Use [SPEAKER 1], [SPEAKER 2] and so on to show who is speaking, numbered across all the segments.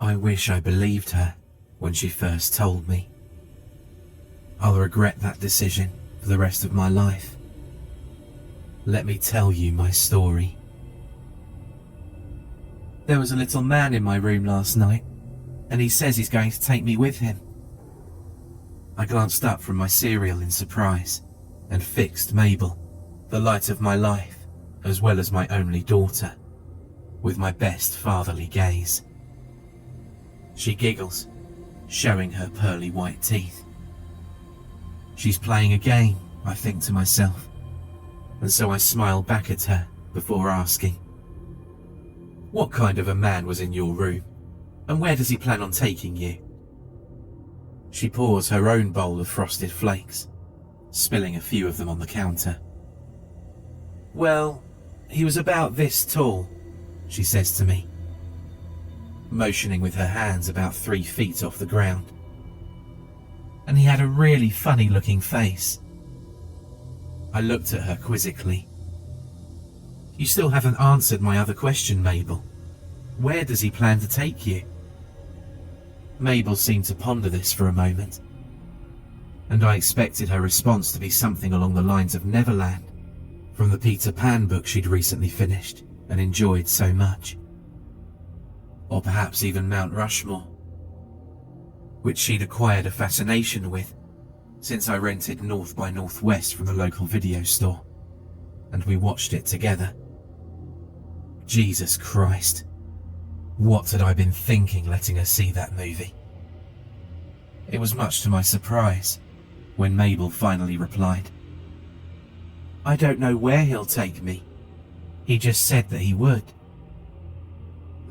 [SPEAKER 1] I wish I believed her when she first told me. I'll regret that decision for the rest of my life. Let me tell you my story. There was a little man in my room last night, and he says he's going to take me with him. I glanced up from my cereal in surprise and fixed Mabel, the light of my life, as well as my only daughter, with my best fatherly gaze. She giggles, showing her pearly white teeth. She's playing a game, I think to myself, and so I smile back at her before asking, "What kind of a man was in your room, and where does he plan on taking you?" She pours her own bowl of frosted flakes, spilling a few of them on the counter. "Well, he was about this tall," she says to me, motioning with her hands about 3 feet off the ground. "And he had a really funny looking face." I looked at her quizzically. "You still haven't answered my other question, Mabel. Where does he plan to take you?" Mabel seemed to ponder this for a moment, and I expected her response to be something along the lines of Neverland, from the Peter Pan book she'd recently finished and enjoyed so much. Or perhaps even Mount Rushmore, which she'd acquired a fascination with since I rented North by Northwest from the local video store, and we watched it together. Jesus Christ, what had I been thinking letting her see that movie? It was much to my surprise when Mabel finally replied, "I don't know where he'll take me. He just said that he would."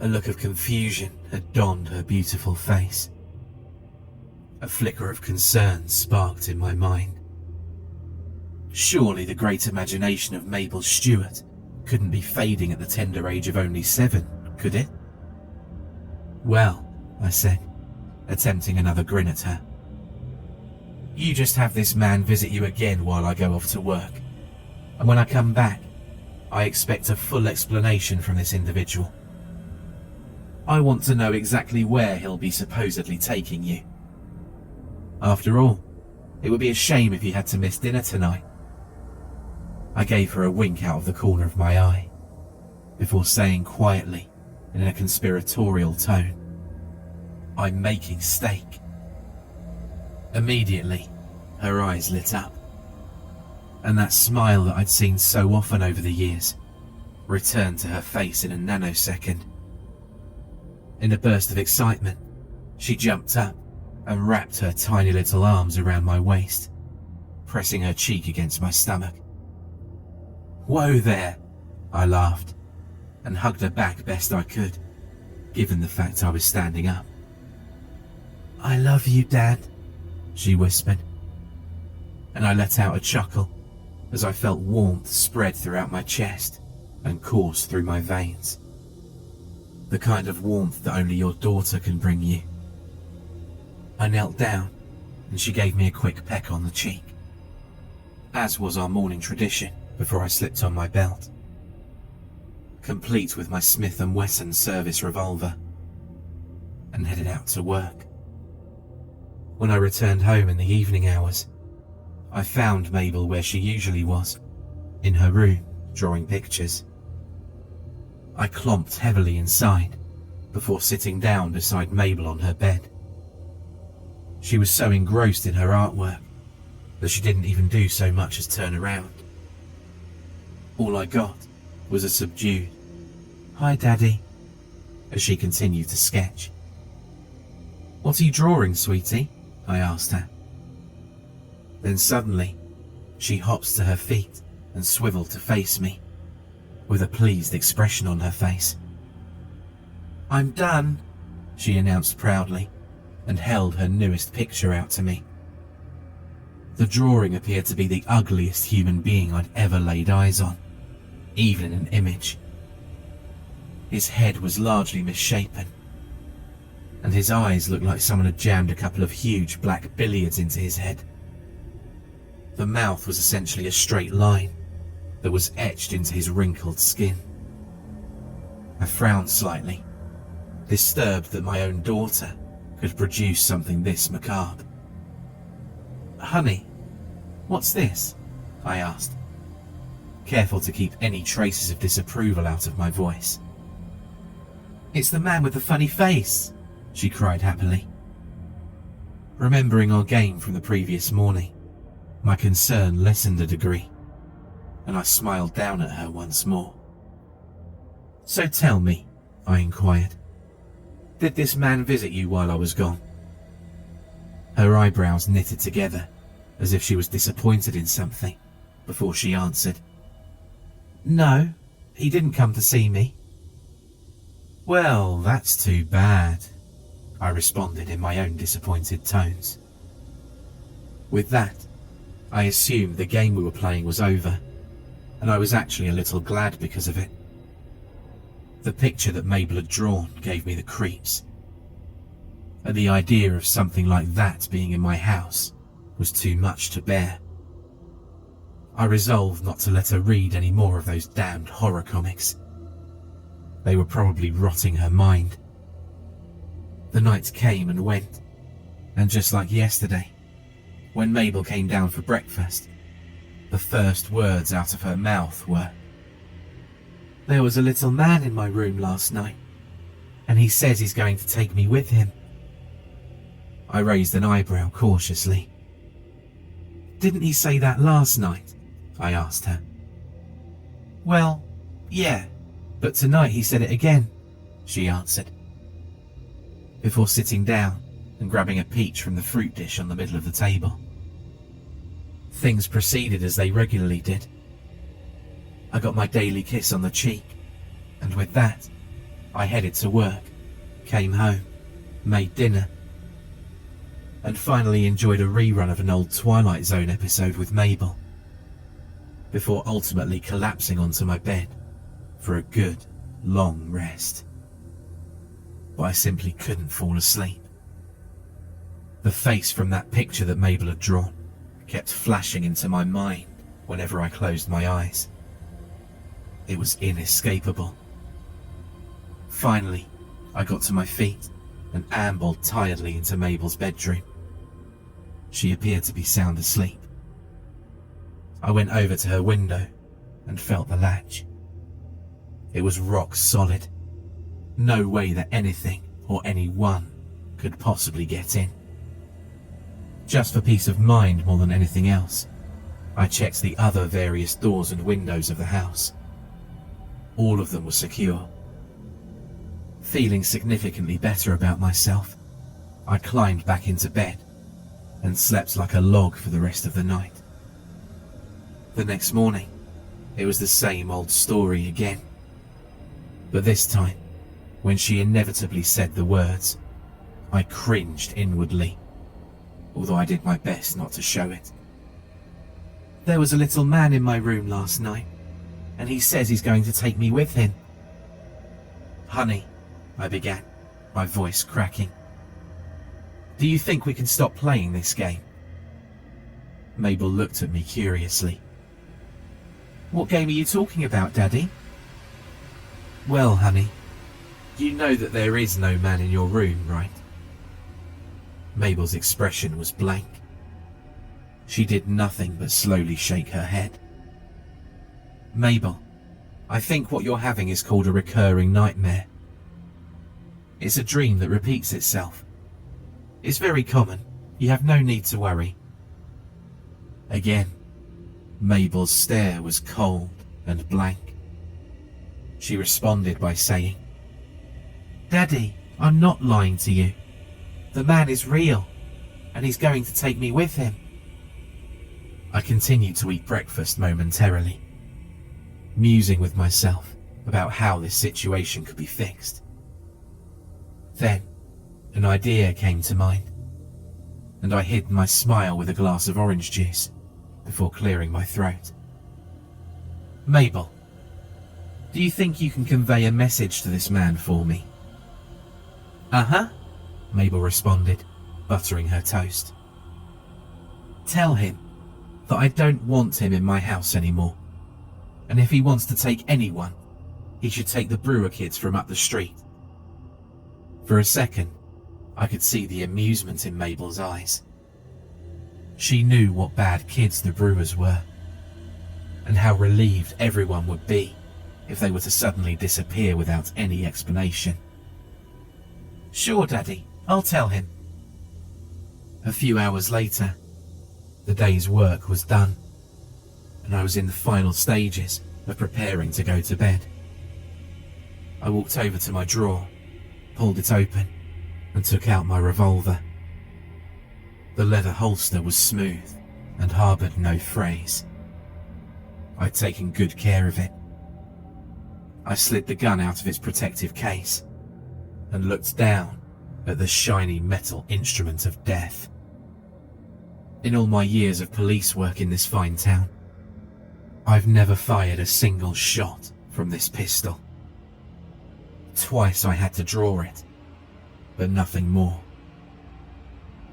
[SPEAKER 1] A look of confusion had donned her beautiful face. A flicker of concern sparked in my mind. Surely the great imagination of Mabel Stewart couldn't be fading at the tender age of only 7, could it? "Well," I said, attempting another grin at her, "you just have this man visit you again while I go off to work, and when I come back, I expect a full explanation from this individual. I want to know exactly where he'll be supposedly taking you. After all, it would be a shame if you had to miss dinner tonight." I gave her a wink out of the corner of my eye, before saying quietly, in a conspiratorial tone, "I'm making steak." Immediately, her eyes lit up, and that smile that I'd seen so often over the years returned to her face in a nanosecond. In a burst of excitement, she jumped up and wrapped her tiny little arms around my waist, pressing her cheek against my stomach. "Whoa there," I laughed, and hugged her back best I could, given the fact I was standing up. "I love you, Dad," she whispered, and I let out a chuckle as I felt warmth spread throughout my chest and course through my veins. The kind of warmth that only your daughter can bring you. I knelt down, and she gave me a quick peck on the cheek, as was our morning tradition before I slipped on my belt, complete with my Smith & Wesson service revolver, and headed out to work. When I returned home in the evening hours, I found Mabel where she usually was, in her room, drawing pictures. I clomped heavily inside before sitting down beside Mabel on her bed. She was so engrossed in her artwork that she didn't even do so much as turn around. All I got was a subdued, "Hi, Daddy," as she continued to sketch. "What are you drawing, sweetie?" I asked her. Then suddenly, she hops to her feet and swivelled to face me, with a pleased expression on her face. "I'm done," she announced proudly, and held her newest picture out to me. The drawing appeared to be the ugliest human being I'd ever laid eyes on, even in an image. His head was largely misshapen, and his eyes looked like someone had jammed a couple of huge black billiards into his head. The mouth was essentially a straight line that was etched into his wrinkled skin. I frowned slightly, disturbed that my own daughter could produce something this macabre. "Honey, what's this?" I asked, careful to keep any traces of disapproval out of my voice. "It's the man with the funny face," she cried happily. Remembering our game from the previous morning, my concern lessened a degree, and I smiled down at her once more. "So tell me," I inquired, "did this man visit you while I was gone?" Her eyebrows knitted together as if she was disappointed in something, before she answered, "No, he didn't come to see me." "Well, that's too bad," I responded in my own disappointed tones. With that, I assumed the game we were playing was over, and I was actually a little glad because of it. The picture that Mabel had drawn gave me the creeps, and the idea of something like that being in my house was too much to bear. I resolved not to let her read any more of those damned horror comics. They were probably rotting her mind. The night came and went, and just like yesterday, when Mabel came down for breakfast, the first words out of her mouth were, "There was a little man in my room last night, and he says he's going to take me with him." I raised an eyebrow cautiously. "Didn't he say that last night?" I asked her. "Well, yeah, but tonight he said it again," she answered, before sitting down and grabbing a peach from the fruit dish on the middle of the table. Things proceeded as they regularly did. I got my daily kiss on the cheek, and with that, I headed to work, came home, made dinner, and finally enjoyed a rerun of an old Twilight Zone episode with Mabel, before ultimately collapsing onto my bed for a good, long rest. But I simply couldn't fall asleep. The face from that picture that Mabel had drawn kept flashing into my mind whenever I closed my eyes. It was inescapable. Finally, I got to my feet and ambled tiredly into Mabel's bedroom. She appeared to be sound asleep. I went over to her window and felt the latch. It was rock solid. No way that anything or anyone could possibly get in. Just for peace of mind more than anything else, I checked the other various doors and windows of the house. All of them were secure. Feeling significantly better about myself, I climbed back into bed and slept like a log for the rest of the night. The next morning, it was the same old story again. But this time, when she inevitably said the words, I cringed inwardly, although I did my best not to show it. "There was a little man in my room last night, and he says he's going to take me with him." "Honey," I began, my voice cracking, "do you think we can stop playing this game?" Mabel looked at me curiously. "What game are you talking about, Daddy?" "Well, honey, you know that there is no man in your room, right?" Mabel's expression was blank. She did nothing but slowly shake her head. "Mabel, I think what you're having is called a recurring nightmare. It's a dream that repeats itself. It's very common. You have no need to worry." Again, Mabel's stare was cold and blank. She responded by saying, "Daddy, I'm not lying to you. The man is real, and he's going to take me with him." I continued to eat breakfast momentarily, musing with myself about how this situation could be fixed. Then, an idea came to mind, and I hid my smile with a glass of orange juice before clearing my throat. "Mabel, do you think you can convey a message to this man for me?" "Uh-huh," Mabel responded, buttering her toast. "Tell him that I don't want him in my house anymore, and if he wants to take anyone, he should take the Brewer kids from up the street." For a second, I could see the amusement in Mabel's eyes. She knew what bad kids the Brewers were, and how relieved everyone would be if they were to suddenly disappear without any explanation. "Sure, Daddy, I'll tell him." A few hours later, the day's work was done, and I was in the final stages of preparing to go to bed. I walked over to my drawer, pulled it open, and took out my revolver. The leather holster was smooth and harboured no frays. I'd taken good care of it. I slid the gun out of its protective case and looked down at the shiny metal instrument of death. In all my years of police work in this fine town, I've never fired a single shot from this pistol. Twice I had to draw it, but nothing more.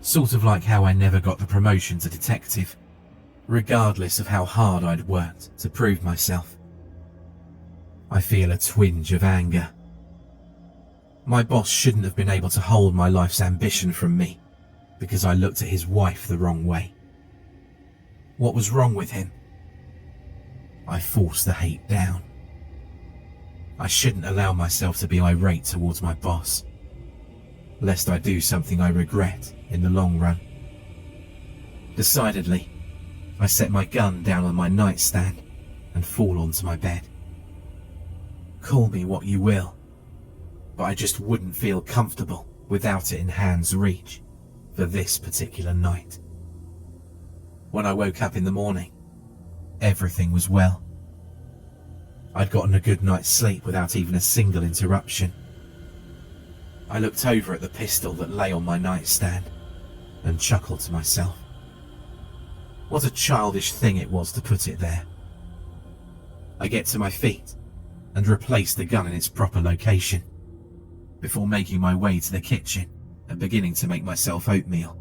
[SPEAKER 1] Sort of like how I never got the promotion to detective, regardless of how hard I'd worked to prove myself. I feel a twinge of anger. My boss shouldn't have been able to hold my life's ambition from me because I looked at his wife the wrong way. What was wrong with him? I forced the hate down. I shouldn't allow myself to be irate towards my boss, lest I do something I regret in the long run. Decidedly, I set my gun down on my nightstand and fall onto my bed. Call me what you will, but I just wouldn't feel comfortable without it in hand's reach for this particular night. When I woke up in the morning, everything was well. I'd gotten a good night's sleep without even a single interruption. I looked over at the pistol that lay on my nightstand and chuckled to myself. What a childish thing it was to put it there. I get to my feet and replace the gun in its proper location before making my way to the kitchen and beginning to make myself oatmeal.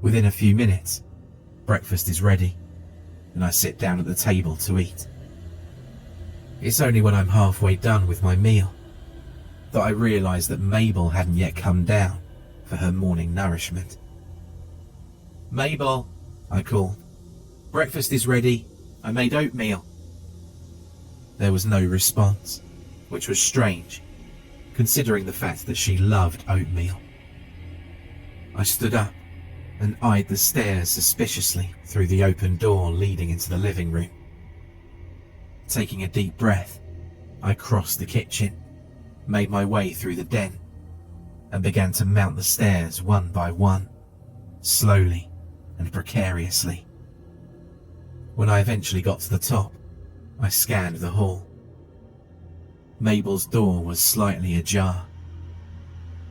[SPEAKER 1] Within a few minutes, breakfast is ready and I sit down at the table to eat. It's only when I'm halfway done with my meal that I realise that Mabel hadn't yet come down for her morning nourishment. "Mabel," I called. "Breakfast is ready. I made oatmeal." There was no response, which was strange, considering the fact that she loved oatmeal. I stood up and eyed the stairs suspiciously through the open door leading into the living room. Taking a deep breath, I crossed the kitchen, made my way through the den, and began to mount the stairs one by one, slowly and precariously. When I eventually got to the top, I scanned the hall. Mabel's door was slightly ajar,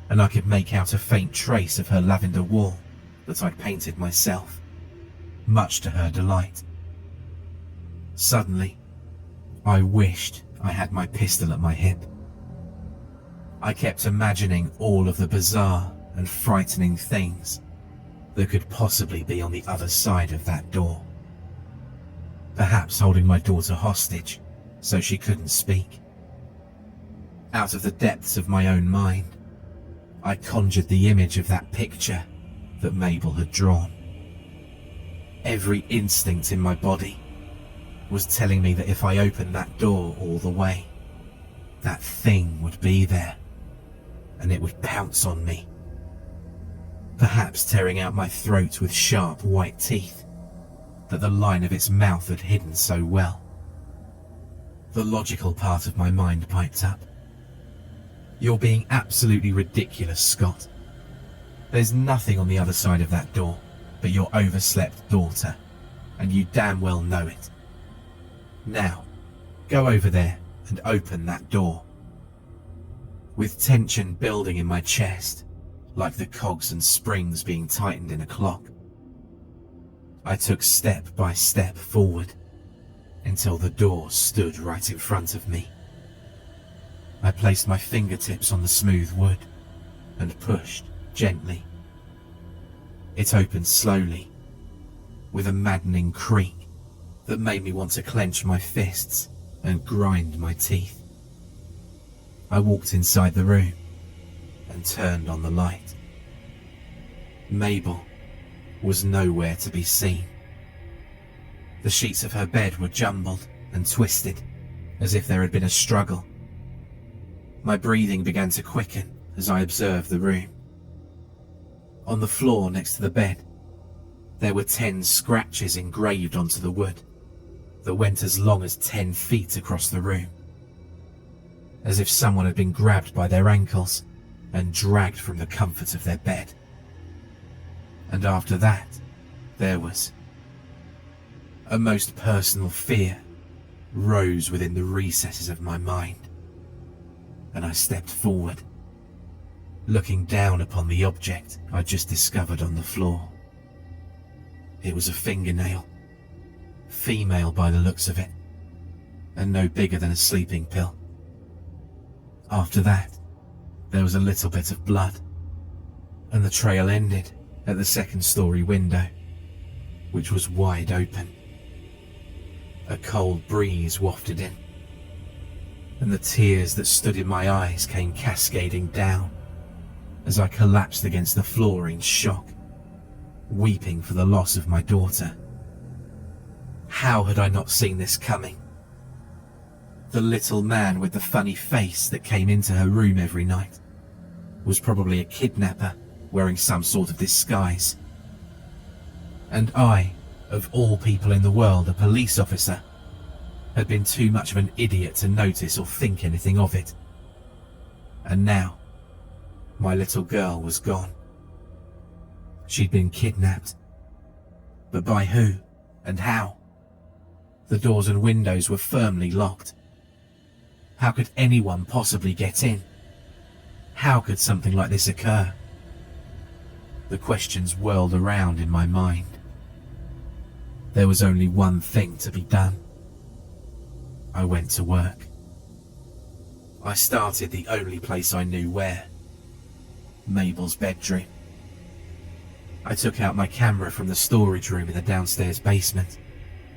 [SPEAKER 1] and I could make out a faint trace of her lavender wall that I'd painted myself, much to her delight. Suddenly, I wished I had my pistol at my hip. I kept imagining all of the bizarre and frightening things that could possibly be on the other side of that door. Perhaps holding my daughter hostage so she couldn't speak. Out of the depths of my own mind, I conjured the image of that picture that Mabel had drawn. Every instinct in my body was telling me that if I opened that door all the way, that thing would be there, and it would pounce on me, perhaps tearing out my throat with sharp white teeth that the line of its mouth had hidden so well. The logical part of my mind piped up. "You're being absolutely ridiculous, Scott. There's nothing on the other side of that door but your overslept daughter, and you damn well know it. Now, go over there and open that door." With tension building in my chest, like the cogs and springs being tightened in a clock, I took step by step forward until the door stood right in front of me. I placed my fingertips on the smooth wood and pushed gently. It opened slowly, with a maddening creak that made me want to clench my fists and grind my teeth. I walked inside the room and turned on the light. Mabel was nowhere to be seen. The sheets of her bed were jumbled and twisted, as if there had been a struggle. My breathing began to quicken as I observed the room. On the floor next to the bed, there were 10 scratches engraved onto the wood that went as long as 10 feet across the room, as if someone had been grabbed by their ankles and dragged from the comfort of their bed. And after that, there was a most personal fear rose within the recesses of my mind, and I stepped forward, looking down upon the object I just discovered on the floor. It was a fingernail, female by the looks of it, and no bigger than a sleeping pill. After that, there was a little bit of blood, and the trail ended at the second-story window, which was wide open. A cold breeze wafted in, and the tears that stood in my eyes came cascading down as I collapsed against the floor in shock, weeping for the loss of my daughter. How had I not seen this coming? The little man with the funny face that came into her room every night was probably a kidnapper wearing some sort of disguise. And I, of all people in the world, a police officer, had been too much of an idiot to notice or think anything of it. And now, my little girl was gone. She'd been kidnapped. But by who and how? The doors and windows were firmly locked. How could anyone possibly get in? How could something like this occur? The questions whirled around in my mind. There was only one thing to be done. I went to work. I started the only place I knew where: Mabel's bedroom. I took out my camera from the storage room in the downstairs basement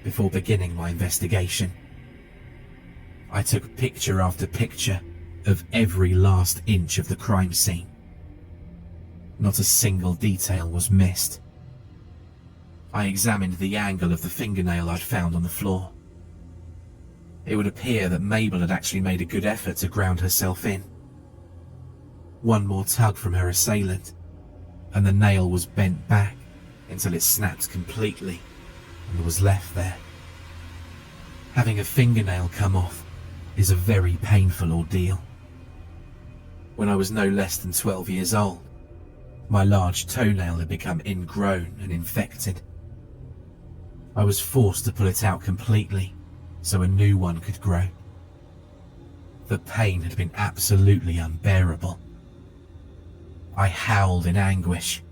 [SPEAKER 1] before beginning my investigation. I took picture after picture of every last inch of the crime scene. Not a single detail was missed. I examined the angle of the fingernail I'd found on the floor. It would appear that Mabel had actually made a good effort to ground herself in. One more tug from her assailant, and the nail was bent back until it snapped completely and was left there. Having a fingernail come off is a very painful ordeal. When I was no less than 12 years old, my large toenail had become ingrown and infected. I was forced to pull it out completely so a new one could grow. The pain had been absolutely unbearable. I howled in anguish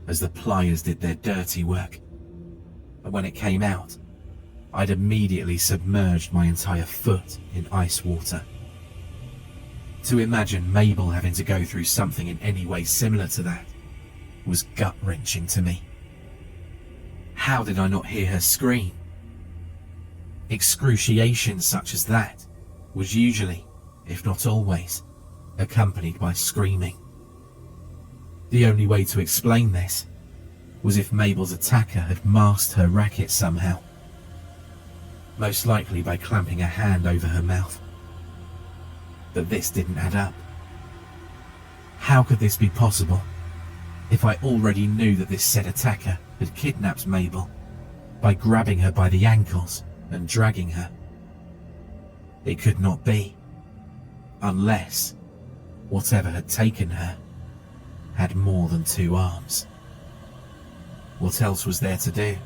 [SPEAKER 1] as the pliers did their dirty work, and when it came out, I'd immediately submerged my entire foot in ice water. To imagine Mabel having to go through something in any way similar to that was gut-wrenching to me. How did I not hear her scream? Excruciation such as that was usually, if not always, accompanied by screaming. The only way to explain this was if Mabel's attacker had masked her racket somehow, most likely by clamping a hand over her mouth. But this didn't add up. How could this be possible if I already knew that this said attacker had kidnapped Mabel by grabbing her by the ankles and dragging her? It could not be, unless whatever had taken her had more than 2 arms. What else was there to do?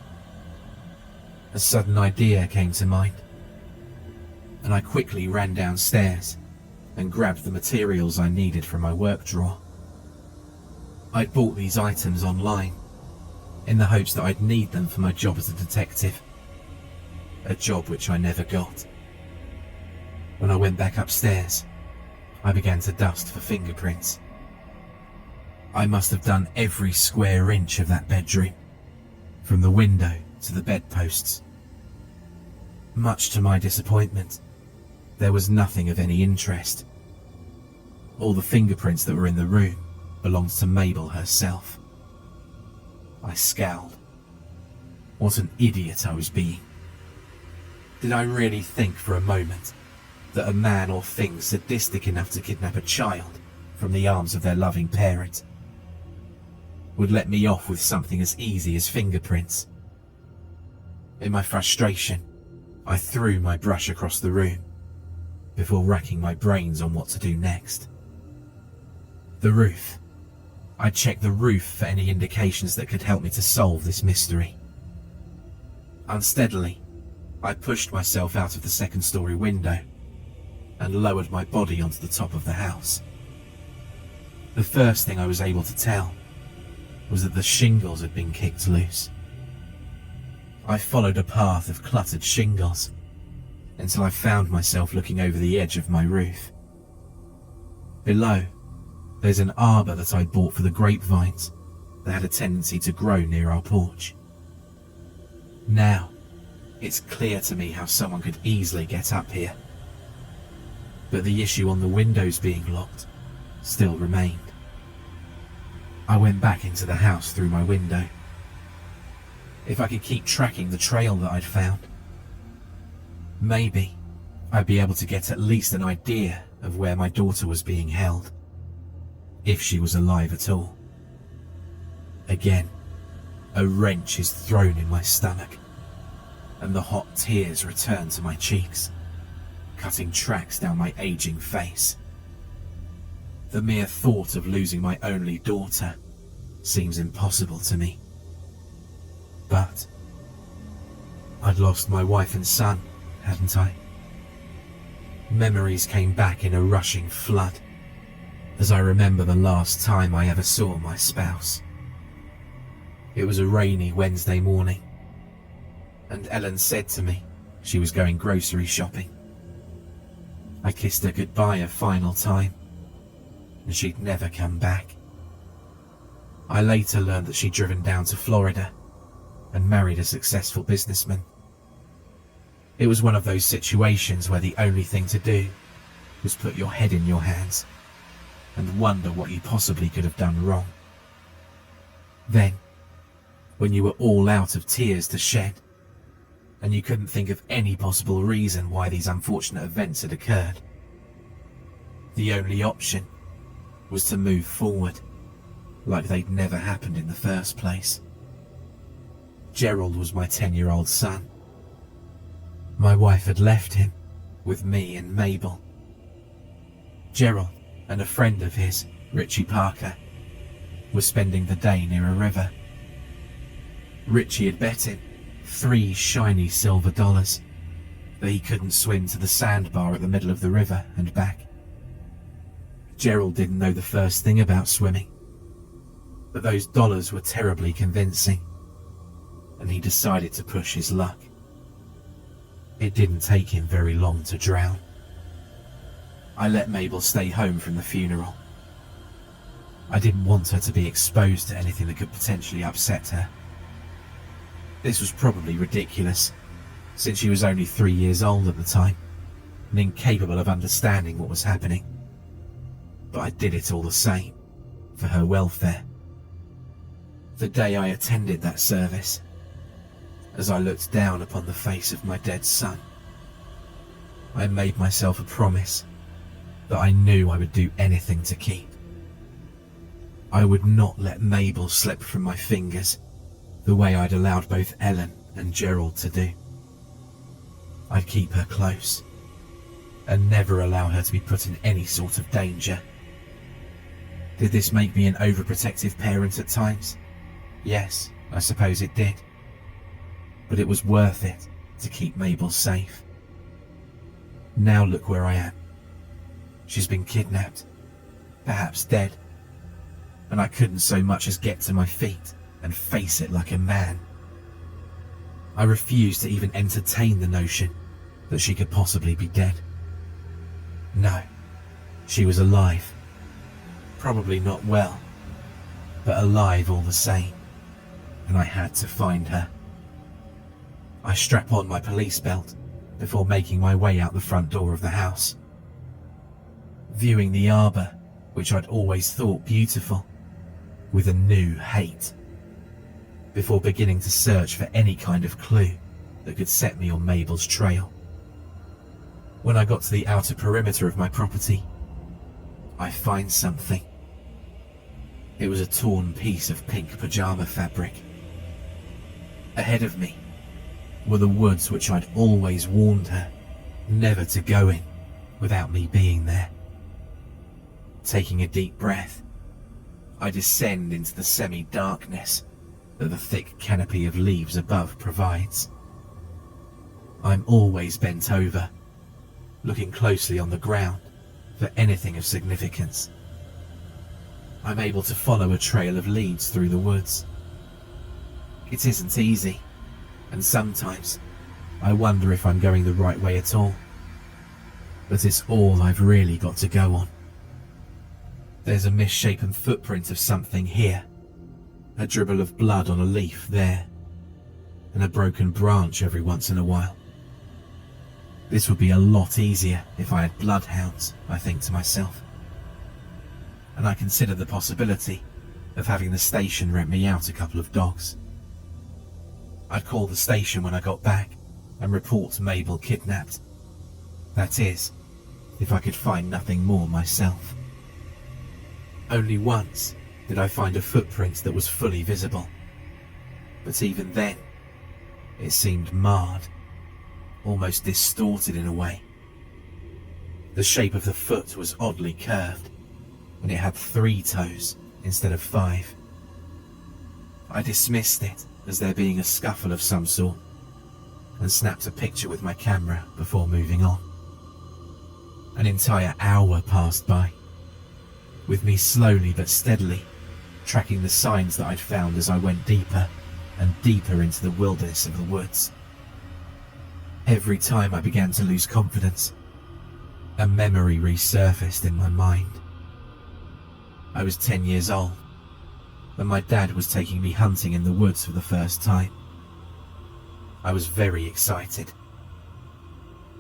[SPEAKER 1] A sudden idea came to mind, and I quickly ran downstairs and grabbed the materials I needed from my work drawer. I'd bought these items online in the hopes that I'd need them for my job as a detective, a job which I never got. When I went back upstairs, I began to dust for fingerprints. I must have done every square inch of that bedroom, from the window to the bedposts. Much to my disappointment, there was nothing of any interest. All the fingerprints that were in the room belongs to Mabel herself. I scowled. What an idiot I was being. Did I really think for a moment that a man or thing sadistic enough to kidnap a child from the arms of their loving parent would let me off with something as easy as fingerprints? In my frustration, I threw my brush across the room before racking my brains on what to do next. The roof. I checked the roof for any indications that could help me to solve this mystery. Unsteadily, I pushed myself out of the second-story window and lowered my body onto the top of the house. The first thing I was able to tell was that the shingles had been kicked loose. I followed a path of cluttered shingles until I found myself looking over the edge of my roof. Below, there's an arbor that I bought for the grapevines that had a tendency to grow near our porch. Now, it's clear to me how someone could easily get up here. But the issue on the windows being locked still remained. I went back into the house through my window. If I could keep tracking the trail that I'd found, maybe I'd be able to get at least an idea of where my daughter was being held, if she was alive at all. Again, a wrench is thrown in my stomach, and the hot tears return to my cheeks, cutting tracks down my aging face. The mere thought of losing my only daughter seems impossible to me. But I'd lost my wife and son, hadn't I? Memories came back in a rushing flood as I remember the last time I ever saw my spouse. It was a rainy Wednesday morning, and Ellen said to me she was going grocery shopping. I kissed her goodbye a final time, and she'd never come back. I later learned that she'd driven down to Florida and married a successful businessman. It was one of those situations where the only thing to do was put your head in your hands and wonder what you possibly could have done wrong. Then, when you were all out of tears to shed, and you couldn't think of any possible reason why these unfortunate events had occurred, the only option was to move forward, like they'd never happened in the first place. Gerald was my 10-year-old son. My wife had left him with me and Mabel. Gerald and a friend of his, Richie Parker, were spending the day near a river. Richie had bet him 3 shiny silver dollars that he couldn't swim to the sandbar at the middle of the river and back. Gerald didn't know the first thing about swimming, but those dollars were terribly convincing, and he decided to push his luck. It didn't take him very long to drown. I let Mabel stay home from the funeral. I didn't want her to be exposed to anything that could potentially upset her. This was probably ridiculous, since she was only 3 years old at the time and incapable of understanding what was happening. But I did it all the same, for her welfare. The day I attended that service, as I looked down upon the face of my dead son, I made myself a promise that I knew I would do anything to keep. I would not let Mabel slip from my fingers the way I'd allowed both Ellen and Gerald to do. I'd keep her close and never allow her to be put in any sort of danger. Did this make me an overprotective parent at times? Yes, I suppose it did. But it was worth it to keep Mabel safe. Now look where I am. She's been kidnapped, perhaps dead, and I couldn't so much as get to my feet and face it like a man. I refused to even entertain the notion that she could possibly be dead. No, she was alive. Probably not well, but alive all the same, and I had to find her. I strap on my police belt before making my way out the front door of the house. Viewing the arbor, which I'd always thought beautiful, with a new hate, before beginning to search for any kind of clue that could set me on Mabel's trail. When I got to the outer perimeter of my property, I find something. It was a torn piece of pink pajama fabric. Ahead of me were the woods which I'd always warned her never to go in without me being there. Taking a deep breath, I descend into the semi-darkness that the thick canopy of leaves above provides. I'm always bent over, looking closely on the ground for anything of significance. I'm able to follow a trail of leads through the woods. It isn't easy, and sometimes I wonder if I'm going the right way at all. But it's all I've really got to go on. There's a misshapen footprint of something here, a dribble of blood on a leaf there, and a broken branch every once in a while. This would be a lot easier if I had bloodhounds, I think to myself. And I consider the possibility of having the station rent me out a couple of dogs. I'd call the station when I got back and report Mabel kidnapped. That is, if I could find nothing more myself. Only once did I find a footprint that was fully visible, but even then, it seemed marred, almost distorted in a way. The shape of the foot was oddly curved, and it had 3 toes instead of 5. I dismissed it as there being a scuffle of some sort, and snapped a picture with my camera before moving on. An entire hour passed by, with me slowly but steadily tracking the signs that I'd found as I went deeper and deeper into the wilderness of the woods. Every time I began to lose confidence, a memory resurfaced in my mind. I was 10 years old, and my dad was taking me hunting in the woods for the first time. I was very excited.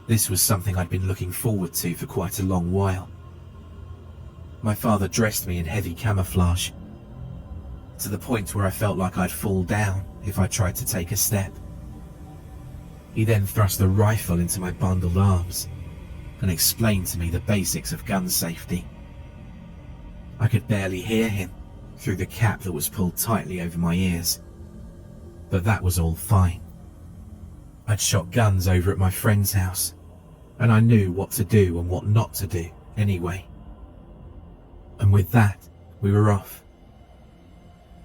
[SPEAKER 1] This was something I'd been looking forward to for quite a long while. My father dressed me in heavy camouflage, to the point where I felt like I'd fall down if I tried to take a step. He then thrust a rifle into my bundled arms and explained to me the basics of gun safety. I could barely hear him through the cap that was pulled tightly over my ears, but that was all fine. I'd shot guns over at my friend's house, and I knew what to do and what not to do anyway. And with that, we were off.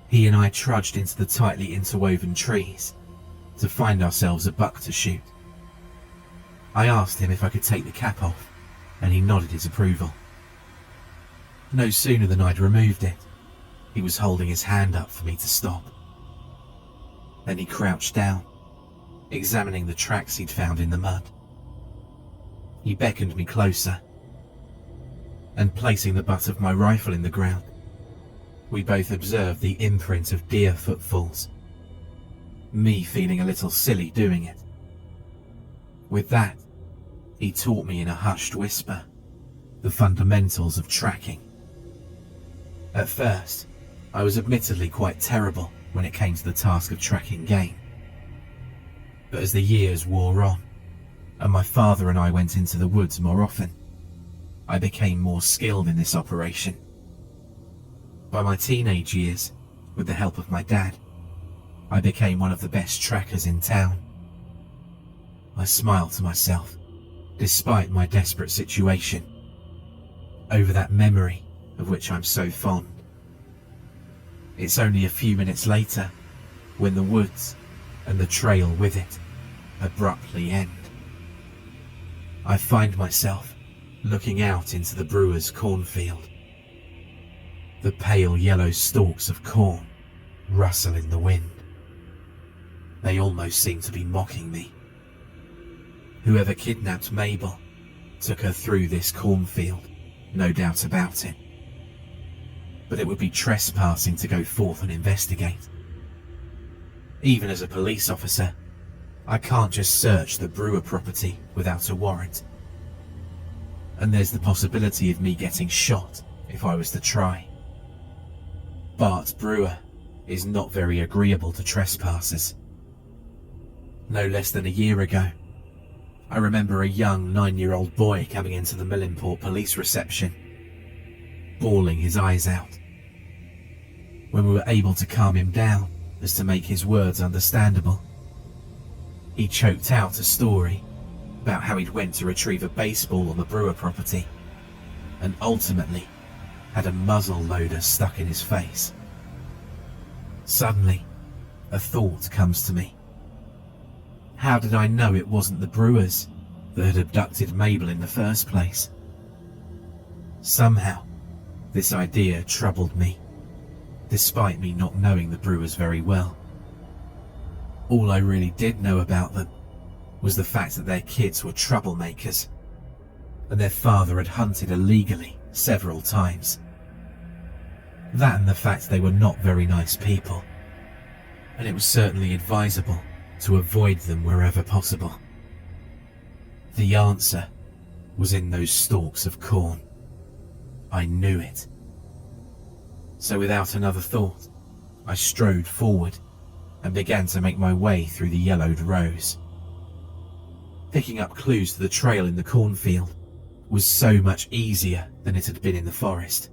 [SPEAKER 1] He and I trudged into the tightly interwoven trees to find ourselves a buck to shoot. I asked him if I could take the cap off, and he nodded his approval. No sooner than I'd removed it, he was holding his hand up for me to stop. Then he crouched down, examining the tracks he'd found in the mud. He beckoned me closer, and placing the butt of my rifle in the ground, we both observed the imprint of deer footfalls, me feeling a little silly doing it. With that, he taught me in a hushed whisper the fundamentals of tracking. At first, I was admittedly quite terrible when it came to the task of tracking game. But as the years wore on, and my father and I went into the woods more often, I became more skilled in this operation. By my teenage years, with the help of my dad, I became one of the best trackers in town. I smiled to myself, despite my desperate situation, over that memory of which I'm so fond. It's only a few minutes later when the woods, and the trail with it, abruptly end. I find myself looking out into the brewer's cornfield. The pale yellow stalks of corn rustle in the wind. They almost seem to be mocking me. Whoever kidnapped Mabel took her through this cornfield, no doubt about it. But it would be trespassing to go forth and investigate. Even as a police officer, I can't just search the brewer property without a warrant. And there's the possibility of me getting shot if I was to try. Bart Brewer is not very agreeable to trespassers. No less than a year ago, I remember a young 9-year-old boy coming into the Millenport police reception, bawling his eyes out. When we were able to calm him down as to make his words understandable, he choked out a story about how he'd went to retrieve a baseball on the Brewer property and ultimately had a muzzle loader stuck in his face. Suddenly, a thought comes to me. How did I know it wasn't the Brewers that had abducted Mabel in the first place? Somehow, this idea troubled me, despite me not knowing the Brewers very well. All I really did know about them was the fact that their kids were troublemakers, and their father had hunted illegally several times. That and the fact they were not very nice people, and it was certainly advisable to avoid them wherever possible. The answer was in those stalks of corn. I knew it. So without another thought, I strode forward and began to make my way through the yellowed rows. Picking up clues to the trail in the cornfield was so much easier than it had been in the forest.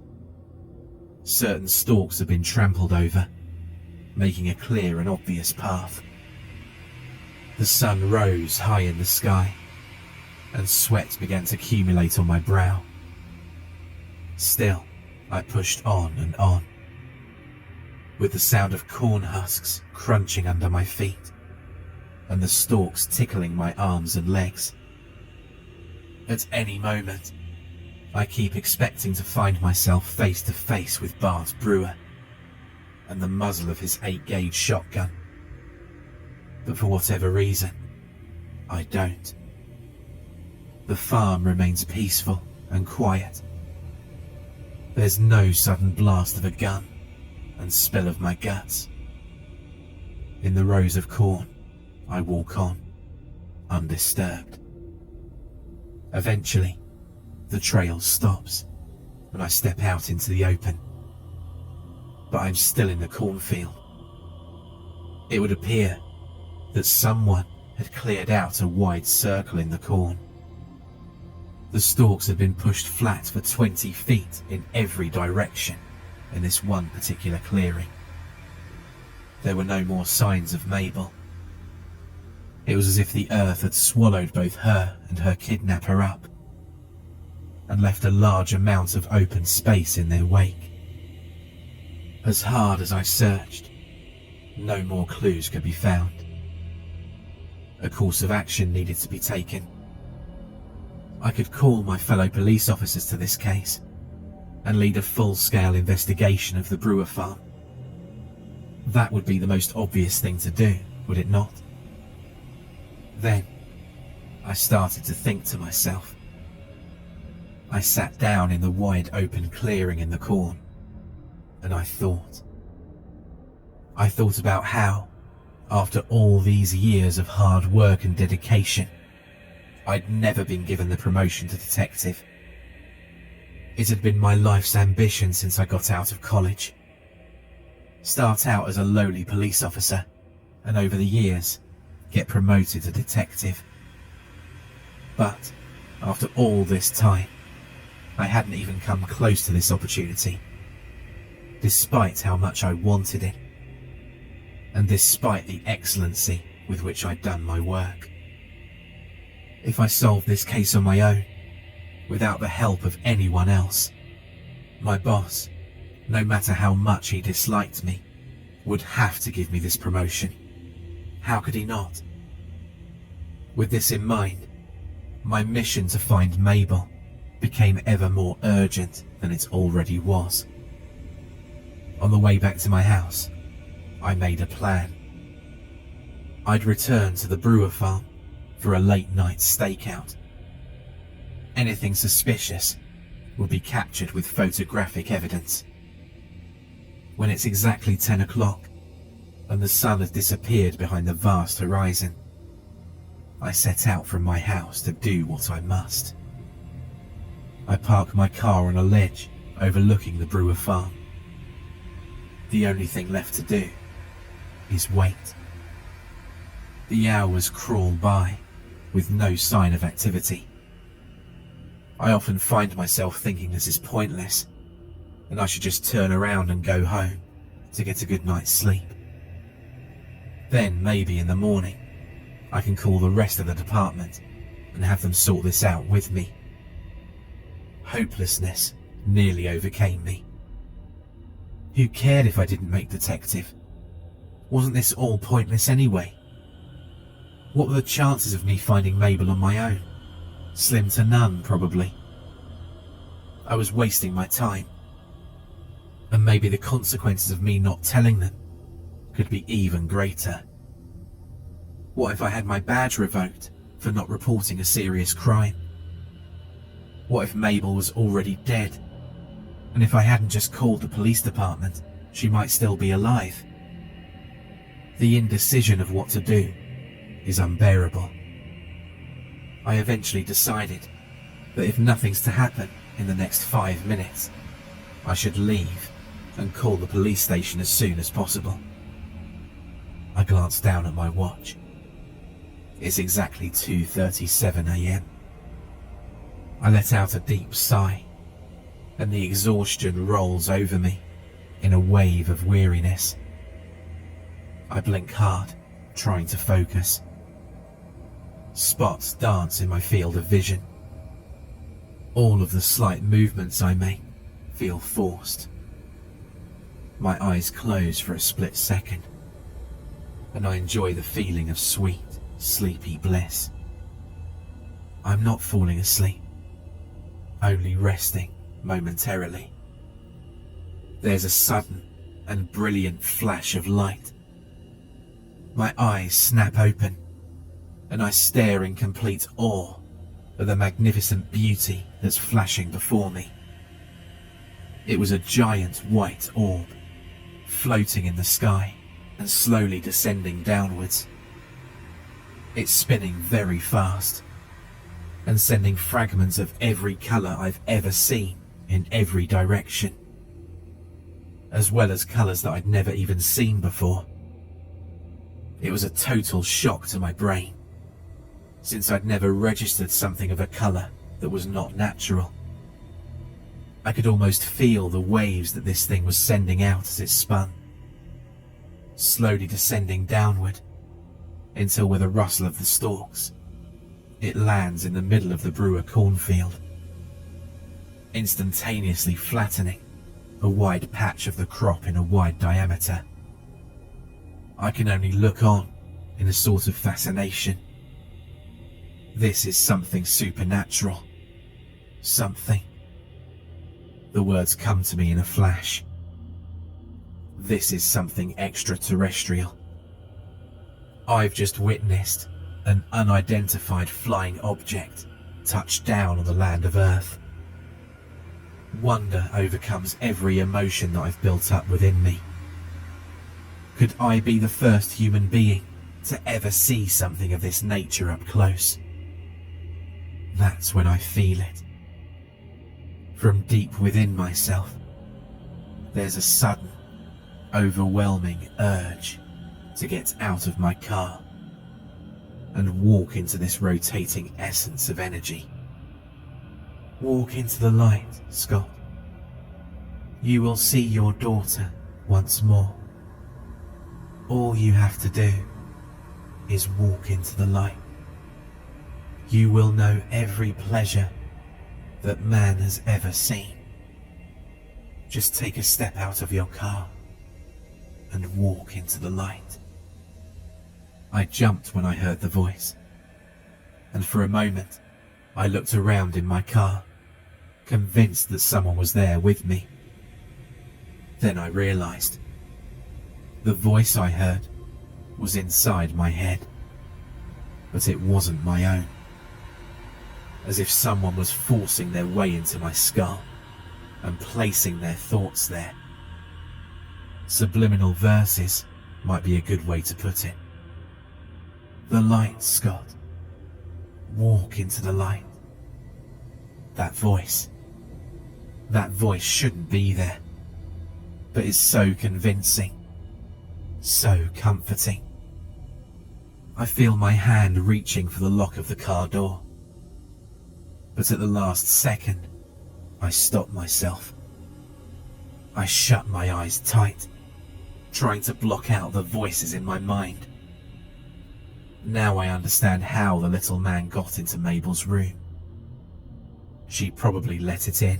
[SPEAKER 1] Certain stalks had been trampled over, making a clear and obvious path. The sun rose high in the sky, and sweat began to accumulate on my brow. Still, I pushed on and on, with the sound of corn husks crunching under my feet, and the stalks tickling my arms and legs. At any moment, I keep expecting to find myself face to face with Bart Brewer and the muzzle of his 8-gauge shotgun. But for whatever reason, I don't. The farm remains peaceful and quiet. There's no sudden blast of a gun and spill of my guts. In the rows of corn, I walk on, undisturbed. Eventually, the trail stops and I step out into the open. But I'm still in the cornfield. It would appear that someone had cleared out a wide circle in the corn. The stalks had been pushed flat for 20 feet in every direction in this one particular clearing. There were no more signs of Mabel. It was as if the earth had swallowed both her and her kidnapper up and left a large amount of open space in their wake. As hard as I searched, no more clues could be found. A course of action needed to be taken. I could call my fellow police officers to this case and lead a full-scale investigation of the Brewer farm. That would be the most obvious thing to do, would it not? Then, I started to think to myself. I sat down in the wide open clearing in the corn, and I thought. I thought about how, after all these years of hard work and dedication, I'd never been given the promotion to detective. It had been my life's ambition since I got out of college. Start out as a lowly police officer, and over the years, get promoted to detective. But, after all this time, I hadn't even come close to this opportunity, despite how much I wanted it, and despite the excellency with which I'd done my work. If I solved this case on my own, without the help of anyone else, my boss, no matter how much he disliked me, would have to give me this promotion. How could he not? With this in mind, my mission to find Mabel became ever more urgent than it already was. On the way back to my house, I made a plan. I'd return to the Brewer farm for a late-night stakeout. Anything suspicious would be captured with photographic evidence. When it's exactly 10 o'clock and the sun has disappeared behind the vast horizon, I set out from my house to do what I must. I park my car on a ledge overlooking the Brewer farm. The only thing left to do is wait. The hours crawl by with no sign of activity. I often find myself thinking this is pointless and I should just turn around and go home to get a good night's sleep. Then maybe in the morning I can call the rest of the department and have them sort this out with me. Hopelessness nearly overcame me. Who cared if I didn't make detective? Wasn't this all pointless anyway? What were the chances of me finding Mabel on my own? Slim to none, probably. I was wasting my time. And maybe the consequences of me not telling them could be even greater. What if I had my badge revoked for not reporting a serious crime? What if Mabel was already dead? And if I hadn't just called the police department, she might still be alive. The indecision of what to do is unbearable. I eventually decided that if nothing's to happen in the next 5 minutes, I should leave and call the police station as soon as possible. I glanced down at my watch. It's exactly 2:37 a.m. I let out a deep sigh, and the exhaustion rolls over me in a wave of weariness. I blink hard, trying to focus. Spots dance in my field of vision. All of the slight movements I make feel forced. My eyes close for a split second, and I enjoy the feeling of sweet, sleepy bliss. I'm not falling asleep, only resting momentarily. There's a sudden and brilliant flash of light. My eyes snap open, and I stare in complete awe at the magnificent beauty that's flashing before me. It was a giant white orb, floating in the sky and slowly descending downwards. It's spinning very fast and sending fragments of every colour I've ever seen in every direction, as well as colours that I'd never even seen before. It was a total shock to my brain, since I'd never registered something of a colour that was not natural. I could almost feel the waves that this thing was sending out as it spun, slowly descending downward, until with a rustle of the stalks, it lands in the middle of the brewer cornfield, instantaneously flattening a wide patch of the crop in a wide diameter. I can only look on in a sort of fascination. This is something supernatural. Something. The words come to me in a flash. This is something extraterrestrial. I've just witnessed an unidentified flying object touch down on the land of Earth. Wonder overcomes every emotion that I've built up within me. Could I be the first human being to ever see something of this nature up close? That's when I feel it. From deep within myself, there's a sudden, overwhelming urge to get out of my car and walk into this rotating essence of energy. Walk into the light, Scott. You will see your daughter once more. All you have to do is walk into the light. You will know every pleasure that man has ever seen. Just take a step out of your car and walk into the light. I jumped when I heard the voice, and for a moment I looked around in my car, convinced that someone was there with me. Then I realized the voice I heard was inside my head, but it wasn't my own. As if someone was forcing their way into my skull and placing their thoughts there. Subliminal verses might be a good way to put it. The light, Scott. Walk into the light. That voice shouldn't be there. but is so convincing, so comforting. I feel my hand reaching for the lock of the car door, but at the last second, I stop myself. I shut my eyes tight, trying to block out the voices in my mind. Now I understand how the little man got into Mabel's room. She probably let it in.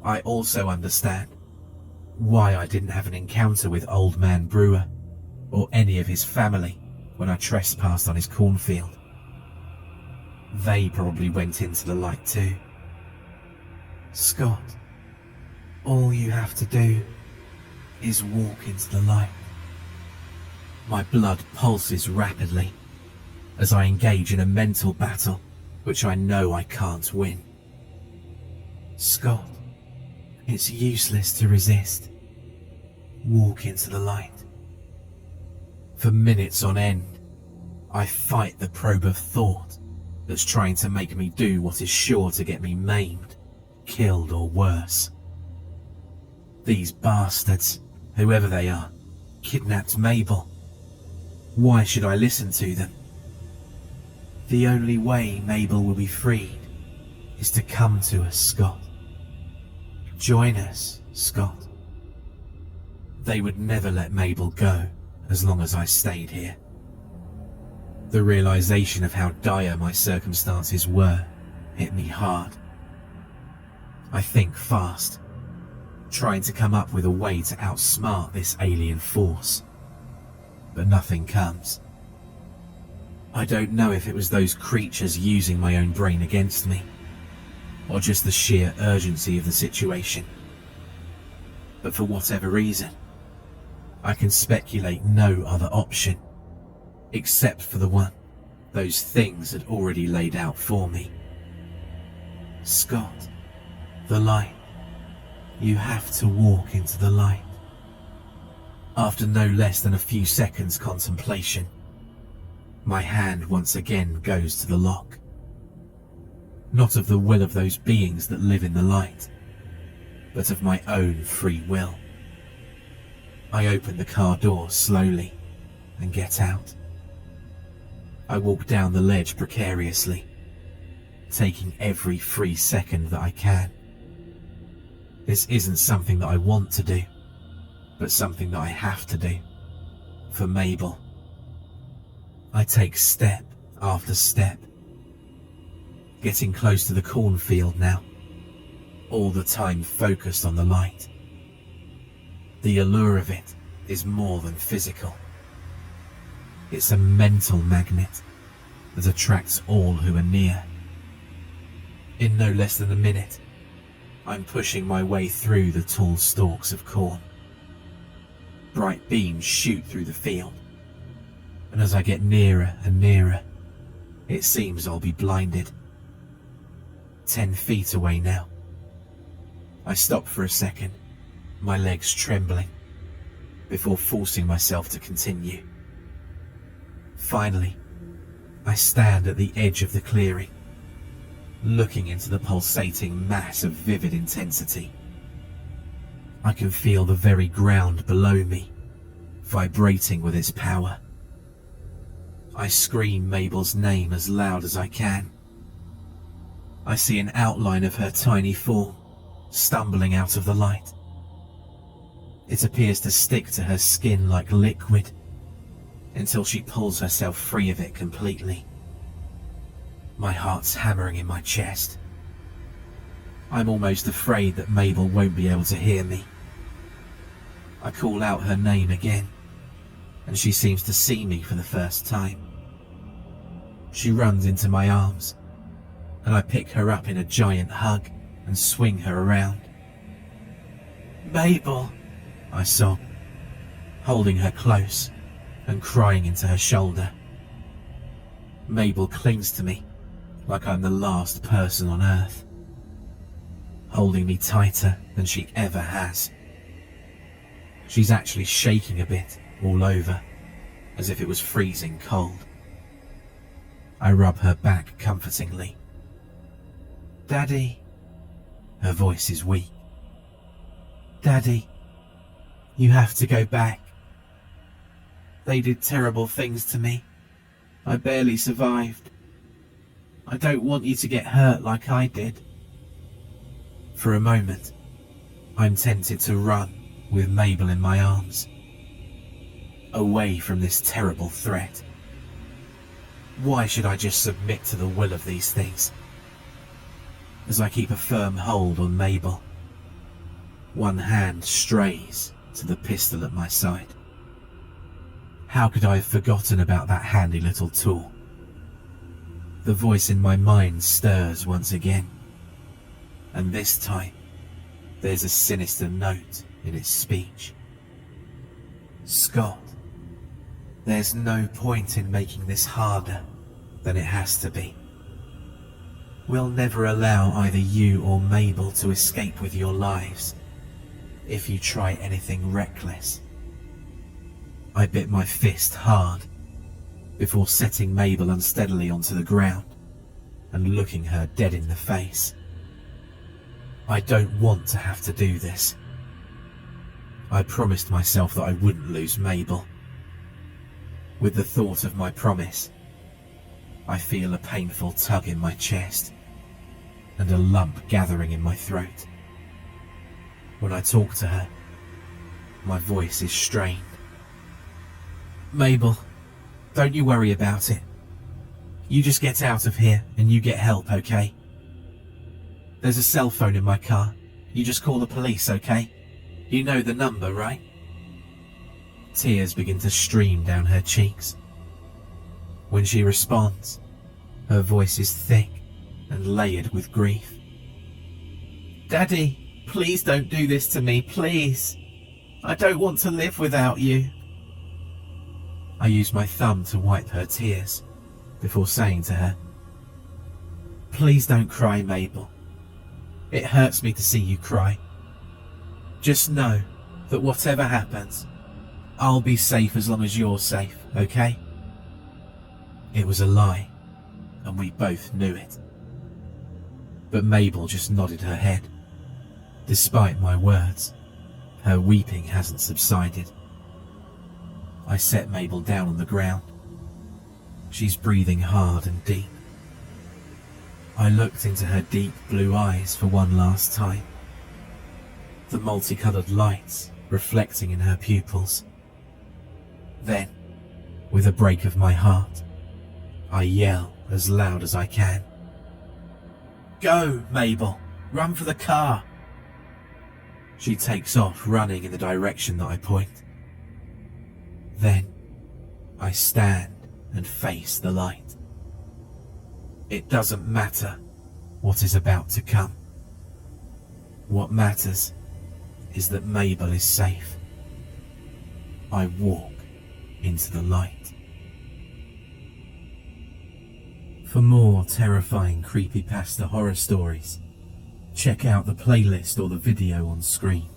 [SPEAKER 1] I also understand why I didn't have an encounter with Old Man Brewer or any of his family when I trespassed on his cornfield. They probably went into the light too. Scott, all you have to do is walk into the light. My blood pulses rapidly as I engage in a mental battle which I know I can't win. Scott, it's useless to resist. Walk into the light. For minutes on end, I fight the probe of thought that's trying to make me do what is sure to get me maimed, killed, or worse. These bastards, whoever they are, kidnapped Mabel. Why should I listen to them? The only way Mabel will be freed is to come to us, Scott. Join us, Scott. They would never let Mabel go as long as I stayed here. The realization of how dire my circumstances were hit me hard. I think fast, trying to come up with a way to outsmart this alien force. But nothing comes. I don't know if it was those creatures using my own brain against me, or just the sheer urgency of the situation. But for whatever reason, I can speculate no other option, except for the one those things had already laid out for me. Scott, the light. You have to walk into the light. After no less than a few seconds contemplation, my hand once again goes to the lock. Not of the will of those beings that live in the light, but of my own free will. I open the car door slowly and get out. I walk down the ledge precariously, taking every free second that I can. This isn't something that I want to do, but something that I have to do. For Mabel. I take step after step, getting close to the cornfield now, all the time focused on the light. The allure of it is more than physical. It's a mental magnet that attracts all who are near. In no less than a minute, I'm pushing my way through the tall stalks of corn. Bright beams shoot through the field, and as I get nearer and nearer, it seems I'll be blinded. 10 feet away now. I stop for a second, my legs trembling, before forcing myself to continue. Finally, I stand at the edge of the clearing, looking into the pulsating mass of vivid intensity. I can feel the very ground below me, vibrating with its power. I scream Mabel's name as loud as I can. I see an outline of her tiny form, stumbling out of the light. It appears to stick to her skin like liquid, until she pulls herself free of it completely. My heart's hammering in my chest. I'm almost afraid that Mabel won't be able to hear me. I call out her name again, and she seems to see me for the first time. She runs into my arms, and I pick her up in a giant hug and swing her around. Mabel, I sob, holding her close and crying into her shoulder. Mabel clings to me like I'm the last person on earth, holding me tighter than she ever has. She's actually shaking a bit all over, as if it was freezing cold. I rub her back comfortingly. Daddy. Her voice is weak. Daddy, you have to go back. They did terrible things to me. I barely survived. I don't want you to get hurt like I did. For a moment, I'm tempted to run with Mabel in my arms, away from this terrible threat. Why should I just submit to the will of these things? As I keep a firm hold on Mabel, one hand strays to the pistol at my side. How could I have forgotten about that handy little tool? The voice in my mind stirs once again, and this time there's a sinister note in its speech. Scott, there's no point in making this harder than it has to be. We'll never allow either you or Mabel to escape with your lives if you try anything reckless. I bit my fist hard before setting Mabel unsteadily onto the ground and looking her dead in the face. I don't want to have to do this. I promised myself that I wouldn't lose Mabel. With the thought of my promise, I feel a painful tug in my chest and a lump gathering in my throat. When I talk to her, my voice is strained. Mabel, don't you worry about it. You just get out of here and you get help, okay? There's a cell phone in my car. You just call the police, okay? You know the number, right? Tears begin to stream down her cheeks. When she responds, her voice is thick and layered with grief. Daddy, please don't do this to me, please. I don't want to live without you. I use my thumb to wipe her tears before saying to her, please don't cry, Mabel. It hurts me to see you cry. Just know that whatever happens, I'll be safe as long as you're safe, okay? It was a lie, and we both knew it. But Mabel just nodded her head. Despite my words, her weeping hasn't subsided. I set Mabel down on the ground. She's breathing hard and deep. I looked into her deep blue eyes for one last time, the multicoloured lights reflecting in her pupils. Then, with a break of my heart, I yell as loud as I can. Go, Mabel! Run for the car! She takes off, running in the direction that I point. Then, I stand and face the light. It doesn't matter what is about to come. What matters is that Mabel is safe. I walk into the light. For more terrifying creepypasta horror stories, check out the playlist or the video on screen.